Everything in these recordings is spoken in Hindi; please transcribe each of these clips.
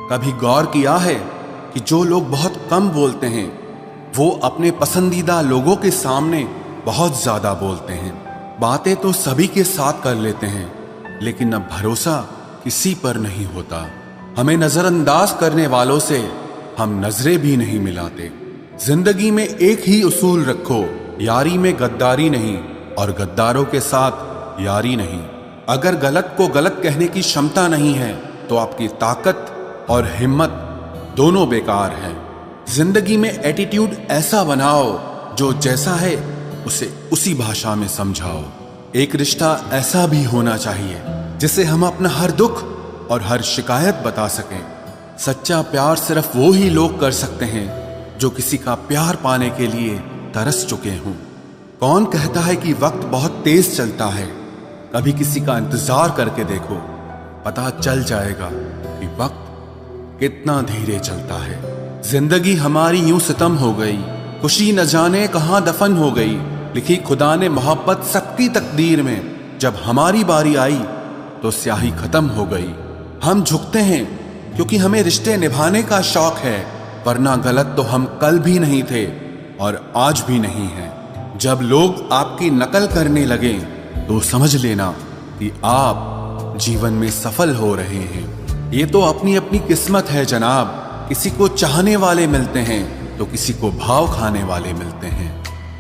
कभी गौर किया है कि जो लोग बहुत कम बोलते हैं वो अपने पसंदीदा लोगों के सामने बहुत ज्यादा बोलते हैं। बातें तो सभी के साथ कर लेते हैं, लेकिन अब भरोसा किसी पर नहीं होता। हमें नजरअंदाज करने वालों से हम नजरें भी नहीं मिलाते। जिंदगी में एक ही उसूल रखो, यारी में गद्दारी नहीं और गद्दारों के साथ यारी नहीं। अगर गलत को गलत कहने की क्षमता नहीं है तो आपकी ताकत और हिम्मत दोनों बेकार है। जिंदगी में एटीट्यूड ऐसा बनाओ जो जैसा है उसे उसी भाषा में समझाओ। एक रिश्ता ऐसा भी होना चाहिए जिसे हम अपना हर दुख और हर शिकायत बता सकें। सच्चा प्यार सिर्फ वो ही लोग कर सकते हैं जो किसी का प्यार पाने के लिए तरस चुके हों। कौन कहता है कि वक्त बहुत तेज चलता है? कभी किसी का इंतजार करके देखो, पता चल जाएगा कि वक्त कितना धीरे चलता है। जिंदगी हमारी यूं सितम हो गई, खुशी न जाने कहां दफन हो गई। लिखी खुदा ने मोहब्बत सबकी तकदीर में, जब हमारी बारी आई तो स्याही खत्म हो गई। हम झुकते हैं क्योंकि हमें रिश्ते निभाने का शौक है, वरना गलत तो हम कल भी नहीं थे और आज भी नहीं हैं। जब लोग आपकी नकल करने लगे तो समझ लेना कि आप जीवन में सफल हो रहे हैं। ये तो अपनी अपनी किस्मत है जनाब। किसी को चाहने वाले मिलते हैं तो किसी को भाव खाने वाले मिलते हैं।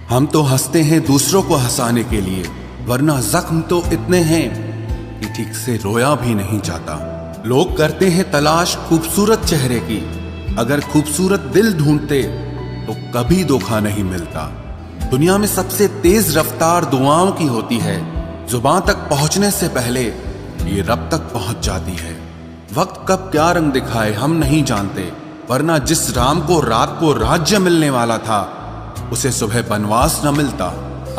हम तो हंसते हैं दूसरों को हंसाने के लिए, वरना जख्म तो इतने हैं कि ठीक से रोया भी नहीं जाता। लोग करते हैं तलाश खूबसूरत चेहरे की, अगर खूबसूरत दिल ढूंढते तो कभी धोखा नहीं मिलता। दुनिया में सबसे तेज रफ्तार दुआओं की होती है। जुबान तक पहुंचने से पहले ये रब तक पहुंच जाती है। वक्त कब क्या रंग दिखाए हम नहीं जानते, वरना जिस राम को रात को राज्य मिलने वाला था उसे सुबह बनवास न मिलता।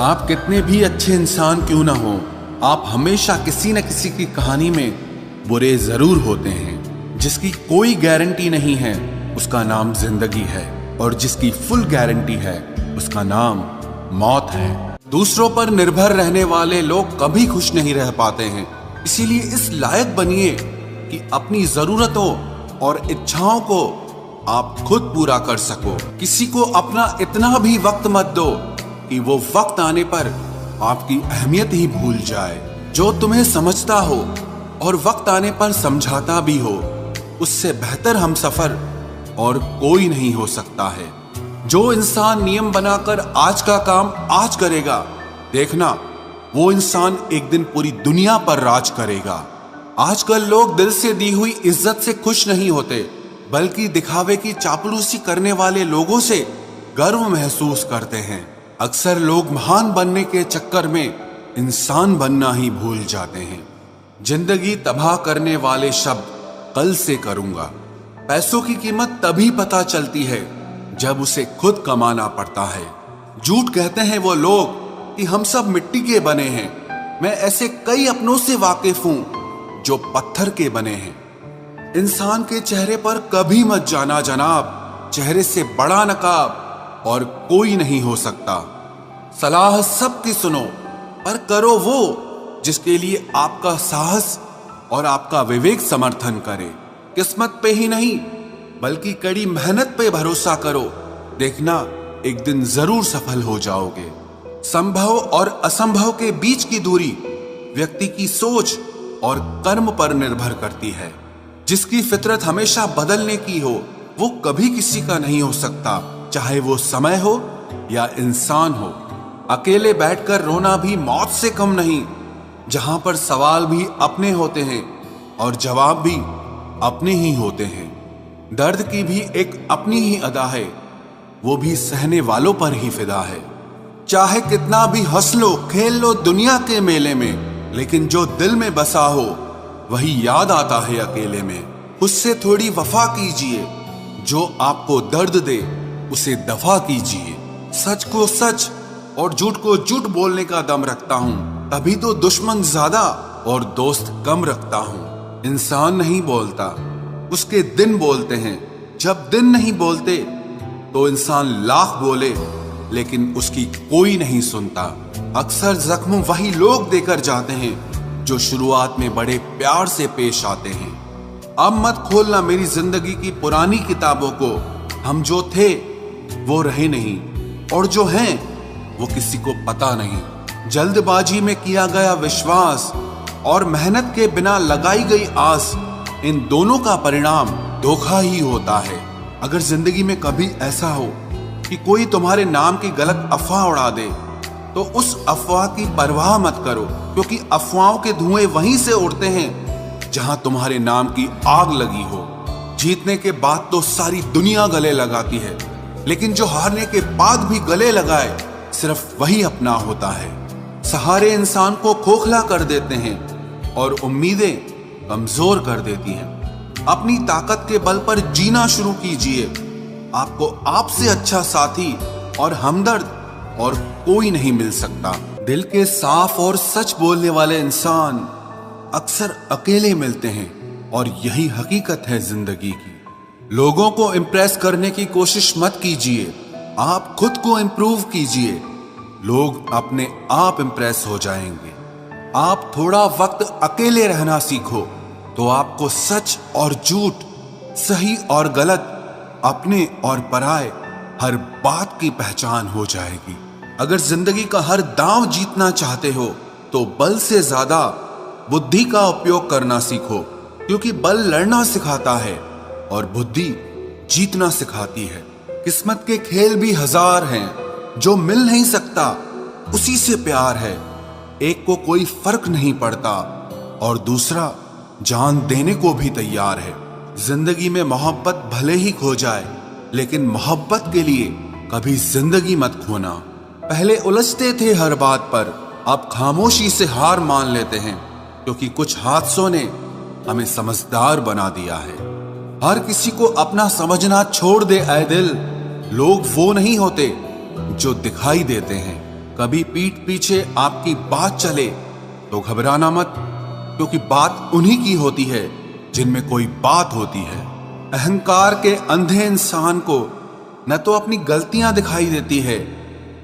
आप कितने भी अच्छे इंसान क्यों ना हो, आप हमेशा किसी न किसी की कहानी में बुरे जरूर होते हैं। जिसकी कोई गारंटी नहीं है उसका नाम जिंदगी है, और जिसकी फुल गारंटी है उसका नाम मौत है। दूसरों पर निर्भर रहने वाले लोग कभी खुश नहीं रह पाते हैं। इसीलिए इस लायक बनिए कि अपनी जरूरतों और इच्छाओं को आप खुद पूरा कर सको। किसी को अपना इतना भी वक्त मत दो कि वो वक्त आने पर आपकी अहमियत ही भूल जाए। जो तुम्हें समझता हो और वक्त आने पर समझाता भी हो, उससे बेहतर हमसफर और कोई नहीं हो सकता है। जो इंसान नियम बनाकर आज का काम आज करेगा, देखना वो इंसान एक दिन पूरी दुनिया पर राज करेगा। आजकल लोग दिल से दी हुई इज्जत से खुश नहीं होते, बल्कि दिखावे की चापलूसी करने वाले लोगों से गर्व महसूस करते हैं। अक्सर लोग महान बनने के चक्कर में इंसान बनना ही भूल जाते हैं। जिंदगी तबाह करने वाले शब्द कल से करूंगा। पैसों की कीमत तभी पता चलती है जब उसे खुद कमाना पड़ता है। झूठ कहते हैं वो लोग कि हम सब मिट्टी के बने हैं। मैं ऐसे कई अपनों से वाकिफ हूं जो पत्थर के बने हैं। इंसान के चेहरे पर कभी मत जाना जनाब, चेहरे से बड़ा नकाब और कोई नहीं हो सकता। सलाह सबकी सुनो, पर करो वो जिसके लिए आपका साहस और आपका विवेक समर्थन करे। किस्मत पे ही नहीं बल्कि कड़ी मेहनत पे भरोसा करो, देखना एक दिन जरूर सफल हो जाओगे। संभव और असंभव के बीच की दूरी व्यक्ति की सोच और कर्म पर निर्भर करती है। जिसकी फितरत हमेशा बदलने की हो वो कभी किसी का नहीं हो सकता, चाहे वो समय हो या इंसान हो। अकेले बैठकर रोना भी मौत से कम नहीं, जहां पर सवाल भी अपने होते हैं और जवाब भी अपने ही होते हैं। दर्द की भी एक अपनी ही अदा है, वो भी सहने वालों पर ही फिदा है। चाहे कितना भी हंस लो खेल लो दुनिया के मेले में, लेकिन जो दिल में बसा हो वही याद आता है अकेले में। उससे थोड़ी वफा कीजिए, जो आपको दर्द दे उसे दफा कीजिए। सच को सच और झूठ को झूठ बोलने का दम रखता हूं, तभी तो दुश्मन ज्यादा और दोस्त कम रखता हूं। इंसान नहीं बोलता, उसके दिन बोलते हैं। जब दिन नहीं बोलते तो इंसान लाख बोले लेकिन उसकी कोई नहीं सुनता। अक्सर जख्म वही लोग देकर जाते हैं जो शुरुआत में बड़े प्यार से पेश आते हैं। अब मत खोलना मेरी जिंदगी की पुरानी किताबों को। हम जो थे वो रहे नहीं, और जो हैं वो किसी को पता नहीं। जल्दबाजी में किया गया विश्वास और मेहनत के बिना लगाई गई आस, इन दोनों का परिणाम धोखा ही होता है। अगर जिंदगी में कभी ऐसा हो कि कोई तुम्हारे नाम की गलत अफवाह उड़ा दे, तो उस अफवाह की परवाह मत करो, क्योंकि अफवाहों के धुएं वहीं से उड़ते हैं जहां तुम्हारे नाम की आग लगी हो। जीतने के बाद तो सारी दुनिया गले लगाती है, लेकिन जो हारने के बाद भी गले लगाए सिर्फ वही अपना होता है। सहारे इंसान को खोखला कर देते हैं और उम्मीदें कमजोर कर देती हैं। अपनी ताकत के बल पर जीना शुरू कीजिए। आपको आपसे अच्छा साथी और हमदर्द और कोई नहीं मिल सकता। दिल के साफ और सच बोलने वाले इंसान अक्सर अकेले मिलते हैं, और यही हकीकत है जिंदगी की। लोगों को इम्प्रेस करने की कोशिश मत कीजिए, आप खुद को इम्प्रूव कीजिए। लोग अपने आप इम्प्रेस हो जाएंगे। आप थोड़ा वक्त अकेले रहना सीखो, तो आपको सच और झूठ, सही और गलत, अपने और पराये हर बात की पहचान हो जाएगी। अगर जिंदगी का हर दांव जीतना चाहते हो तो बल से ज्यादा बुद्धि का उपयोग करना सीखो, क्योंकि बल लड़ना सिखाता है और बुद्धि जीतना सिखाती है। किस्मत के खेल भी हजार हैं, जो मिल नहीं सकता उसी से प्यार है। एक को कोई फर्क नहीं पड़ता और दूसरा जान देने को भी तैयार है। जिंदगी में मोहब्बत भले ही खो जाए, लेकिन मोहब्बत के लिए कभी जिंदगी मत खोना। पहले उलझते थे हर बात पर, अब खामोशी से हार मान लेते हैं, क्योंकि कुछ हादसों ने हमें समझदार बना दिया है। हर किसी को अपना समझना छोड़ दे ऐ दिल। लोग वो नहीं होते जो दिखाई देते हैं। कभी पीठ पीछे आपकी बात चले तो घबराना मत, क्योंकि बात उन्हीं की होती है जिनमें कोई बात होती है। अहंकार के अंधे इंसान को न तो अपनी गलतियां दिखाई देती है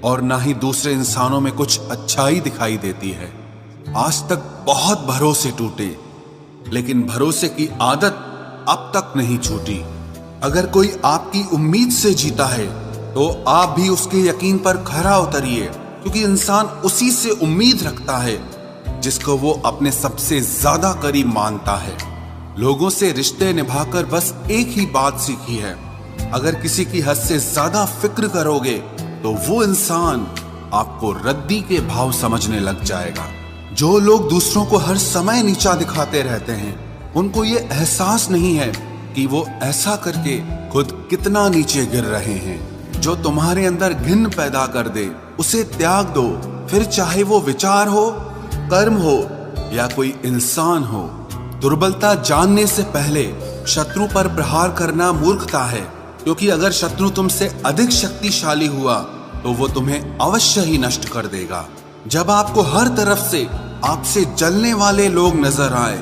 और ना ही दूसरे इंसानों में कुछ अच्छाई दिखाई देती है। आज तक बहुत भरोसे टूटे, लेकिन भरोसे की आदत अब तक नहीं छूटी। अगर कोई आपकी उम्मीद से जीता है तो आप भी उसके यकीन पर खरा उतरिए, क्योंकि इंसान उसी से उम्मीद रखता है जिसको वो अपने सबसे ज्यादा करीब मानता है। लोगों से रिश्ते निभाकर बस एक ही बात सीखी है, अगर किसी की हद से ज्यादा फिक्र करोगे तो वो इंसान आपको रद्दी के भाव समझने लग जाएगा। जो लोग दूसरों को हर समय नीचा दिखाते रहते हैं, उनको ये एहसास नहीं है कि वो ऐसा करके खुद कितना नीचे गिर रहे हैं। जो तुम्हारे अंदर घिन पैदा कर दे उसे त्याग दो, फिर चाहे वो विचार हो, कर्म हो या कोई इंसान हो। दुर्बलता जानने से पहले शत्रु पर प्रहार करना मूर्खता है, क्योंकि अगर शत्रु तुमसे अधिक शक्तिशाली हुआ तो वो तुम्हें अवश्य ही नष्ट कर देगा। जब आपको हर तरफ से आपसे जलने वाले लोग नजर आए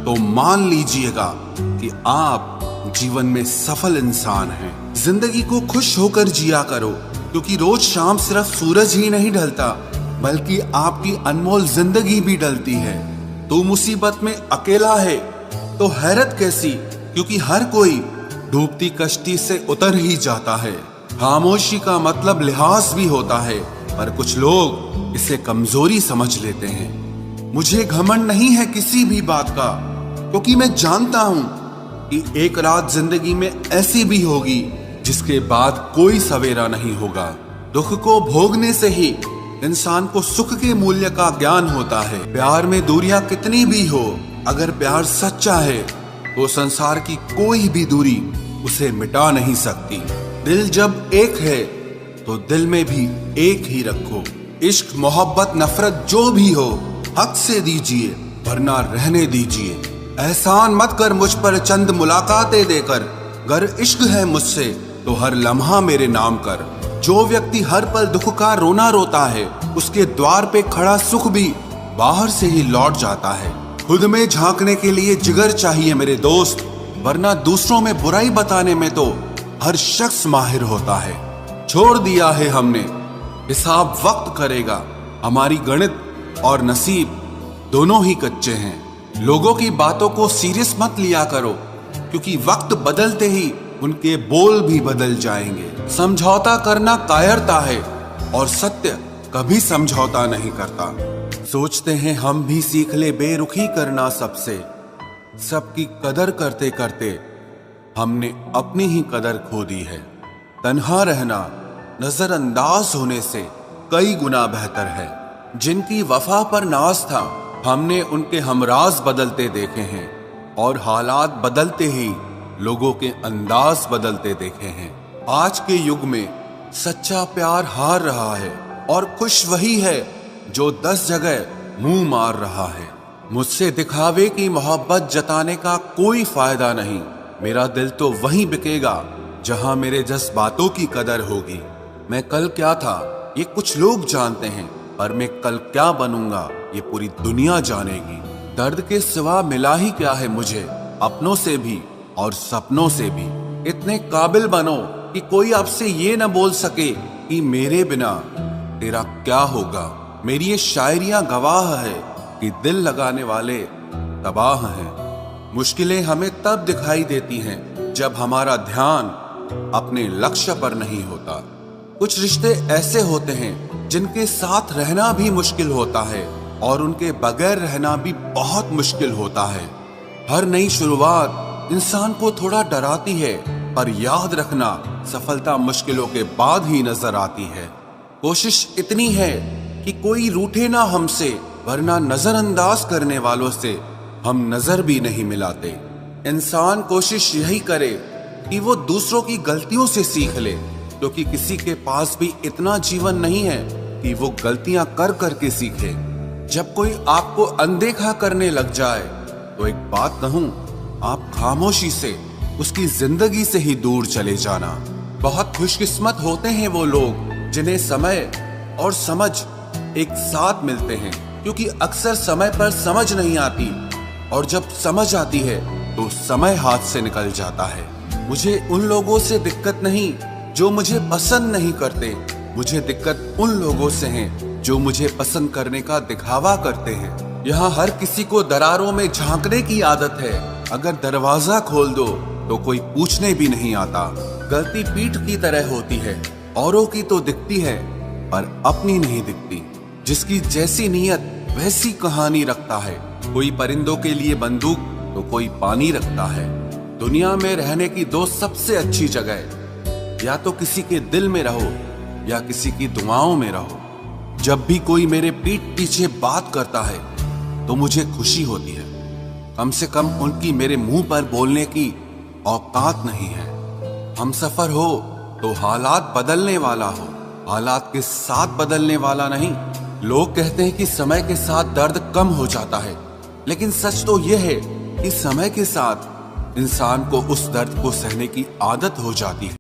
तो मान लीजिएगा कि आप जीवन में सफल इंसान हैं। जिंदगी को खुश होकर जिया करो, क्योंकि रोज शाम सिर्फ सूरज ही नहीं ढलता, बल्कि आपकी अनमोल जिंदगी भी ढलती है। तू मुसीबत में अकेला है तो हैरत कैसी, क्योंकि हर कोई डूबती कश्ती से उतर ही जाता है। खामोशी का मतलब लिहाज भी होता है, पर कुछ लोग इसे कमजोरी समझ लेते हैं। मुझे घमंड नहीं है किसी भी बात का, क्योंकि मैं जानता हूं कि एक रात जिंदगी में ऐसी भी होगी जिसके बाद कोई सवेरा नहीं होगा। दुख को भोगने से ही इंसान को सुख के मूल्य का ज्ञान होता है। प्यार में दूरियां कितनी भी हो, अगर प्यार सच्चा है तो संसार की कोई भी दूरी उसे मिटा नहीं सकती। दिल जब एक है तो दिल में भी एक ही रखो। इश्क मोहब्बत नफरत जो भी हो हक से दीजिए, वरना रहने दीजिए। एहसान मत कर मुझ पर चंद मुलाकातें देकर, गर इश्क है मुझसे तो हर लम्हा मेरे नाम कर। जो व्यक्ति हर पल दुख का रोना रोता है, उसके द्वार पे खड़ा सुख भी बाहर से ही लौट जाता है। खुद में झांकने के लिए जिगर चाहिए मेरे दोस्त, वरना दूसरों में बुराई बताने में तो हर शख्स माहिर होता है। छोड़ दिया है हमने, हिसाब वक्त करेगा। हमारी गणित और नसीब दोनों ही कच्चे हैं। लोगों की बातों को सीरियस मत लिया करो, क्योंकि वक्त बदलते ही उनके बोल भी बदल जाएंगे। समझौता करना कायरता है और सत्य कभी समझौता नहीं करता। सोचते हैं हम भी सीख ले बेरुखी करना सबसे, सबकी कदर करते करते हमने अपनी ही कदर खो दी है। तन्हा रहना नजरअंदाज होने से कई गुना बेहतर है। जिनकी वफा पर नाज था हमने उनके हमराज बदलते देखे हैं, और हालात बदलते ही लोगों के अंदाज बदलते देखे हैं। आज के युग में सच्चा प्यार हार रहा है और खुश वही है जो 10 जगह मुंह मार रहा है। मुझसे दिखावे की मोहब्बत जताने का कोई फायदा नहीं। मेरा दिल तो वहीं बिकेगा जहां मेरे जज्बातों की कदर होगी। मैं कल क्या था ये कुछ लोग जानते हैं, पर मैं कल क्या बनूंगा ये पूरी दुनिया जानेगी। दर्द के सिवा मिला ही क्या है मुझे, अपनों से भी और सपनों से भी। इतने काबिल बनो कि कोई आपसे ये न बोल सके कि मेरे बिना तेरा क्या होगा। मेरी ये शायरियां गवाह है कि दिल लगाने वाले तबाह हैं। मुश्किलें हमें तब दिखाई देती हैं जब हमारा ध्यान अपने लक्ष्य पर नहीं होता। कुछ रिश्ते ऐसे होते हैं जिनके साथ रहना भी मुश्किल होता है और उनके बगैर रहना भी बहुत मुश्किल होता है। हर नई शुरुआत इंसान को थोड़ा डराती है, पर याद रखना सफलता मुश्किलों के बाद ही नजर आती है। कोशिश इतनी है कि कोई रूठे ना हमसे, वरना नजरअंदाज करने वालों से हम नजर भी नहीं मिलाते। इंसान कोशिश यही करे कि वो दूसरों की गलतियों से सीख ले, क्योंकि किसी के पास भी इतना जीवन नहीं है कि वो गलतियां कर करके सीखे। जब कोई आपको अनदेखा करने लग जाए तो एक बात कहूं, आप खामोशी से उसकी जिंदगी से ही दूर चले जाना। बहुत खुशकिस्मत होते हैं वो लोग जिन्हें समय और समझ एक साथ मिलते हैं, क्योंकि अक्सर समय पर समझ नहीं आती और जब समझ आती है तो समय हाथ से निकल जाता है। मुझे उन लोगों से दिक्कत नहीं जो मुझे पसंद नहीं करते, मुझे दिक्कत उन लोगों से है जो मुझे पसंद करने का दिखावा करते हैं। यहाँ हर किसी को दरारों में झांकने की आदत है। अगर दरवाजा खोल दो तो कोई पूछने भी नहीं आता। गलती पीठ की तरह होती है, औरों की तो दिखती है पर अपनी नहीं दिखती। जिसकी जैसी नीयत वैसी कहानी रखता है। कोई परिंदों के लिए बंदूक तो कोई पानी रखता है। दुनिया में रहने की 2 सबसे अच्छी जगह, या तो किसी के दिल में रहो या किसी की दुआओं में रहो। जब भी कोई मेरे पीठ पीछे बात करता है तो मुझे खुशी होती है। कम से कम उनकी मेरे मुंह पर बोलने की औकात नहीं है। हम सफर हो तो हालात बदलने वाला हो, हालात के साथ बदलने वाला नहीं। लोग कहते हैं कि समय के साथ दर्द कम हो जाता है, लेकिन सच तो यह है कि समय के साथ इंसान को उस दर्द को सहने की आदत हो जाती है।